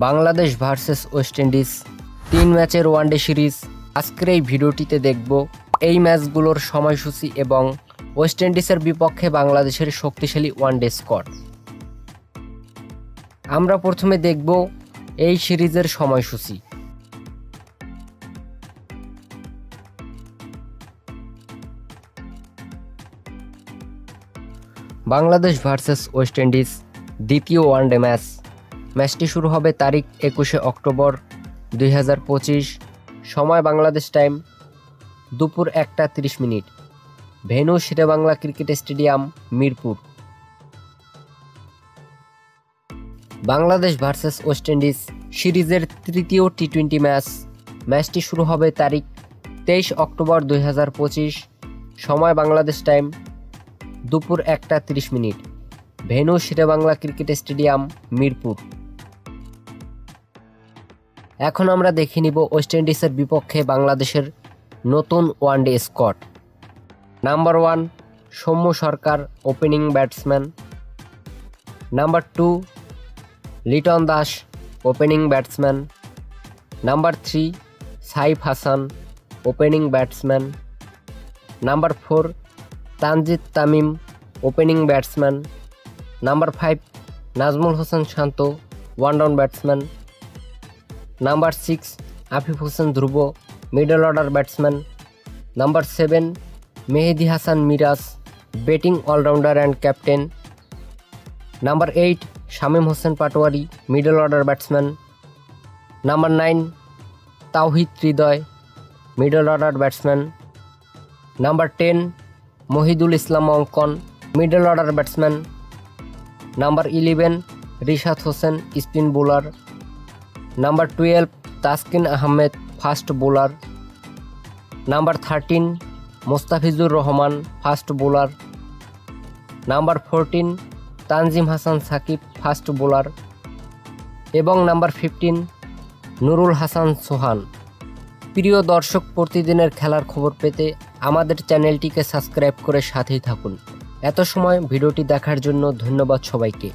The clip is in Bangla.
বাংলাদেশ ভার্সেস ওয়েস্ট ইন্ডিজ 3 ম্যাচের ওয়ানডে সিরিজ। আজকের এই ভিডিওটিতে দেখব এই ম্যাচগুলোর সময়সূচি এবং ওয়েস্ট ইন্ডিজের বিপক্ষে বাংলাদেশের শক্তিশালী ওয়ানডে স্কোয়াড। আমরা প্রথমে দেখব এই সিরিজের সময়সূচি। বাংলাদেশ ভার্সেস ওয়েস্ট ইন্ডিজ দ্বিতীয় ওয়ানডে ম্যাচটি শুরু হবে তারিখ 21শে অক্টোবর 2025, সময় বাংলাদেশ টাইম দুপুর 1:30। Venue Sher e Bangla cricket stadium, Mirpur. Bangladesh versus West Indies সিরিজের তৃতীয় টি-20 ম্যাচটি শুরু হবে তারিখ 23 অক্টোবর 2025, সময় বাংলাদেশ টাইম দুপুর 1:30। Venue Sher e Bangla cricket stadium, Mirpur. এখন আমরা দেখে নিব ওয়েস্ট ইন্ডিজের বিপক্ষে বাংলাদেশের নতুন one day squad. Number 1 Soumya Sarkar, opening batsman. Number 2 Liton Das, opening batsman. Number 3 Saif Hasan, opening batsman. Number 4 Tanzid Tamim, opening batsman. Number 5 Najmul Hossain Shanto, one down batsman. Number 6 Afif Hossain Dhruba, middle order batsman. Number 7 Mehedi Hasan Miraz, batting all rounder and captain. Number 8 Shamim Hossain Patwari, middle order batsman. Number 9 Towhid Hridoy, middle order batsman. Number 10 Mahidul Islam Ankon, middle order batsman. Number 11 Rishad Hossain, spin bowler. Number 12 Taskin Ahmed, fast bowler. Number 13 Mustafizur Rahman, fast bowler. Number 14 Tanzim Hasan Sakib, fast bowler. এবং নাম্বার 15 নুরুল হাসান সোহান। প্রিয় দর্শক, প্রতিদিনের খেলার খবর পেতে আমাদের চ্যানেলটিকে সাবস্ক্রাইব করে সাথেই থাকুন। এত সময় ভিডিওটি দেখার জন্য ধন্যবাদ সবাইকে।